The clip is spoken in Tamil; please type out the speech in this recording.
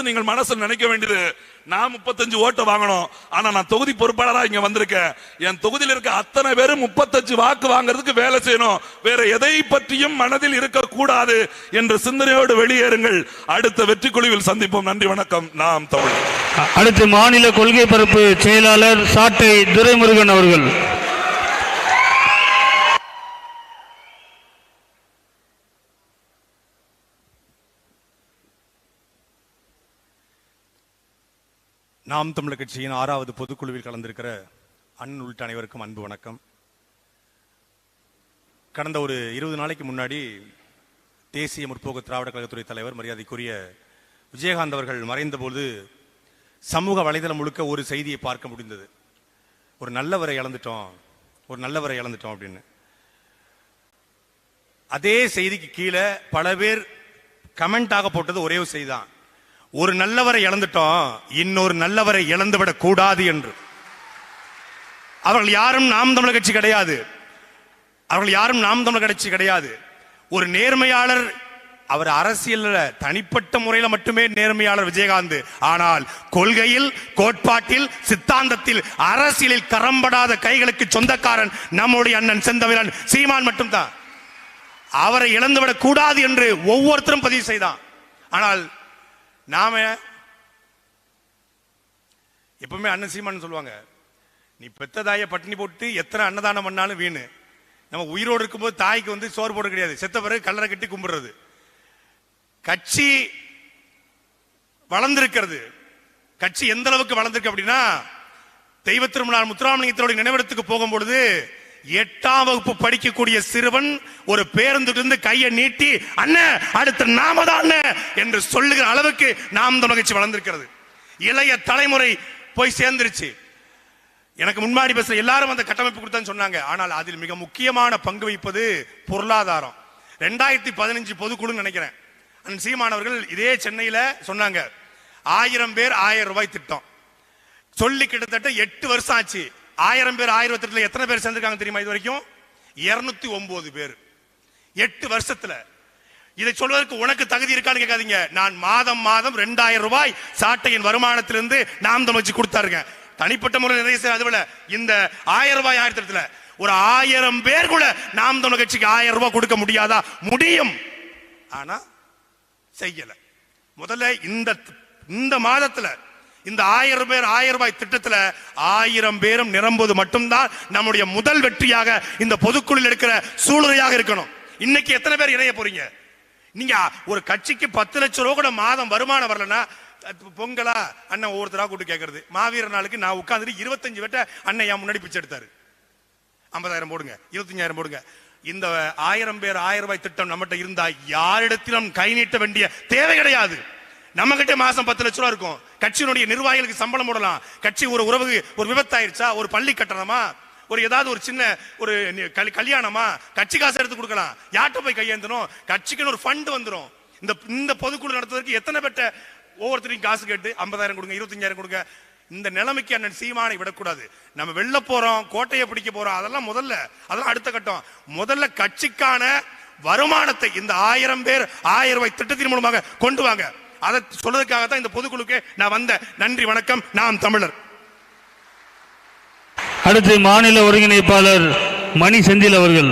நீங்கள் மனசில் நினைக்க வேண்டியது, நான் 35 ஓட்டு வாங்கணும், ஆனா நான் தொகுதி பொறுப்பாளராக இங்க வந்திருக்கேன், என் தொகுதியில் இருக்க அத்தனை பேரும் 35 வாக்கு வாங்குறதுக்கு வேலை செய்யணும், வேற எதை பற்றியும் மனதில் இருக்கக்கூடாது என்ற சிந்தனையோடு வெளியேறுங்கள். அடுத்த வெற்றி குழுவில் சந்திப்போம். நன்றி, வணக்கம். நாம் தமிழர். அடுத்து மாநில கொள்கை பரப்பு செயலாளர் சாட்டை துரைமுருகன் அவர்கள். நாம் தமிழர் கட்சியின் 6வது பொதுக்குழுவில் கலந்திருக்கிற அண்ணன் உள்ளிட்ட அனைவருக்கும் அன்பு வணக்கம். கடந்த ஒரு 20 நாளைக்கு முன்னாடி தேசிய முற்போக்கு திராவிட கழகத்துறை தலைவர் மரியாதைக்குரிய விஜயகாந்த் அவர்கள் மறைந்தபோது சமூக வலைதளம் முழுக்க ஒரு செய்தியை பார்க்க முடிந்தது. ஒரு நல்லவரை இழந்துட்டோம் அப்படின்னு. அதே செய்திக்கு கீழே பல பேர் கமெண்டாக போட்டது ஒரே ஒரு செய்தி தான், ஒரு நல்லவரை இழந்துட்டோம், இன்னொரு நல்லவரை இழந்துவிடக் கூடாது என்று. அவர்கள் யாரும் நாம் தமிழர் கட்சி கிடையாது. ஒரு நேர்மையாளர், அவர் அரசியல் தனிப்பட்ட முறையில் மட்டுமே நேர்மையாளர் விஜயகாந்த். ஆனால் கொள்கையில், கோட்பாட்டில், சித்தாந்தத்தில், அரசியலில் கரம்படாத கைகளுக்கு சொந்தக்காரன் நம்முடைய அண்ணன் செந்தமிழன் சீமான் மட்டும்தான். அவரை இழந்துவிடக் கூடாது என்று ஒவ்வொருத்தரும் பதிவு செய்தான். ஆனால் நாம எப்பவுமே அண்ணன் சீமான் சொல்லுவாங்க, நீ பெத்த தாயை பட்டினி போட்டு எத்தனை அன்னதானம் பண்ணாலும் வீணு. நம்ம உயிரோடு இருக்கும்போது தாய்க்கு சோறு போட கிடையாது, செத்த பிறகு கல்லறை கட்டி கும்பிடுறது. கட்சி வளர்ந்திருக்கிறது. கட்சி எந்த அளவுக்கு வளர்ந்திருக்கு அப்படின்னா, தெய்வ திருமணம் முத்துராமலிங்கத்தோட நினைவிடத்துக்கு போகும்பொழுது 8ஆம் வகுப்பு படிக்கக்கூடிய சிறுவன் ஒரு பேருந்திலிருந்து கையை நீட்டி அண்ணன் அடுத்த நாம தான் என்று சொல்லுகிற அளவுக்கு நாம் தமிழர் கட்சி வளர்ந்திருக்கிறது. இளைய தலைமுறை போய் சேர்ந்துருச்சு. எனக்கு முன்னாடி பேசுற எல்லாரும் அந்த கட்டமைப்பு கொடுத்தான்னு சொன்னாங்க. ஆனால் அதில் மிக முக்கியமான பங்கு வகிப்பது பொருளாதாரம். 2015 பொதுக்குழு நினைக்கிறேன், அண்ணன் சீமானவர்கள் இதே சென்னையில சொன்னாங்க, 1000 பேர் 1000 ரூபாய் திட்டம் சொல்லி கிட்டத்தட்ட 8 வருஷம் ஆச்சு. 1000 பேர் 1000 எத்தனை பேர் சேர்ந்திருக்காங்க தெரியுமா? இது வரைக்கும் 209 பேர் 8 வருஷத்துல. இதை சொல்வதற்கு உனக்கு தகுதி இருக்கான்னு கேட்காதீங்க. நான் மாதம் 2000 ரூபாய் சாட்டையின் வருமானத்திலிருந்து நாம் தமிழ் கொடுத்தாருங்க. தனிப்பட்ட முறையில் நிறைய செய்ய, அதுபோல இந்த 1000 ரூபாய் 1000 ஒரு 1000 பேர் கூட நாம் தமிழ் கட்சிக்கு 1000 ரூபாய் கொடுக்க முடியாதா? முடியும். ஆனா செய்யல. முதல்ல இந்த மாதத்துல இந்த 1000 பேர் 1000 ரூபாய் திட்டத்துல 1000 பேரும் நிரம்புவது மட்டும்தான் நம்முடைய முதல் வெற்றியாக இந்த பொதுக்குழுவில் இருக்கிற சூழ்நிலையாக இருக்கணும். இன்னைக்கு எத்தனை பேர் இணைய போறீங்க? நீங்க ஒரு கட்சிக்கு 10 லட்சம் ரூபாய் கூட மாதம் வருமானம் வரலன்னா, பொங்கலா அண்ணன் ஒவ்வொருத்தரா கூட்டு கேட்கறது. மாவீரர் நாளுக்கு நான் உட்கார்ந்து 25 வெட்ட அண்ணன் என் முன்னாடி பிச்சை எடுத்தாரு. 50,000 போடுங்க, 25,000 போடுங்க. இந்த 1000 பேர் 1000 ரூபாய் திட்டம் நம்மகிட்ட இருந்தா யாரிடத்திலும் கை நீட்ட வேண்டிய தேவை கிடையாது. நம்ம கிட்ட மாசம் 10 லட்சம் ரூபாய் இருக்கும். கட்சியினுடைய நிர்வாகிகளுக்கு சம்பளம் போடலாம். கட்சி ஒரு உறவு, ஒரு விபத்தாயிருச்சா, ஒரு பள்ளி கட்டணமா, ஒரு ஏதாவது ஒரு சின்ன ஒரு கல்யாணமா, கட்சி காசு எடுத்து கொடுக்கலாம். யார்கிட்ட போய் கையேந்தணும்? கட்சிக்குன்னு ஒரு ஃபண்ட் வந்துடும். இந்த பொதுக்குழு நடத்துவதற்கு எத்தனை பேட்ட ஒவ்வொருத்தரையும் காசு கேட்டு 50,000 கொடுங்க, 25,000 கொடுங்க. இந்த நிலைமைக்கு அண்ணன் சீமானை விடக்கூடாது. நம்ம வெல்ல போறோம், கோட்டையை பிடிக்க போறோம், அதெல்லாம் அடுத்த கட்டம். முதல்ல கட்சிக்கான வருமானத்தை இந்த 1000 பேர் 1000 ரூபாய் திட்டத்தின் மூலமாக கொண்டு வாங்க. அதை சொல்றதுக்காகத்தான் இந்த பொதுக்குழுக்கு நான் வந்த. நன்றி, வணக்கம். நாம் தமிழர். அடுத்து மாநில ஒருங்கிணைப்பாளர் மணி செந்தில் அவர்கள்.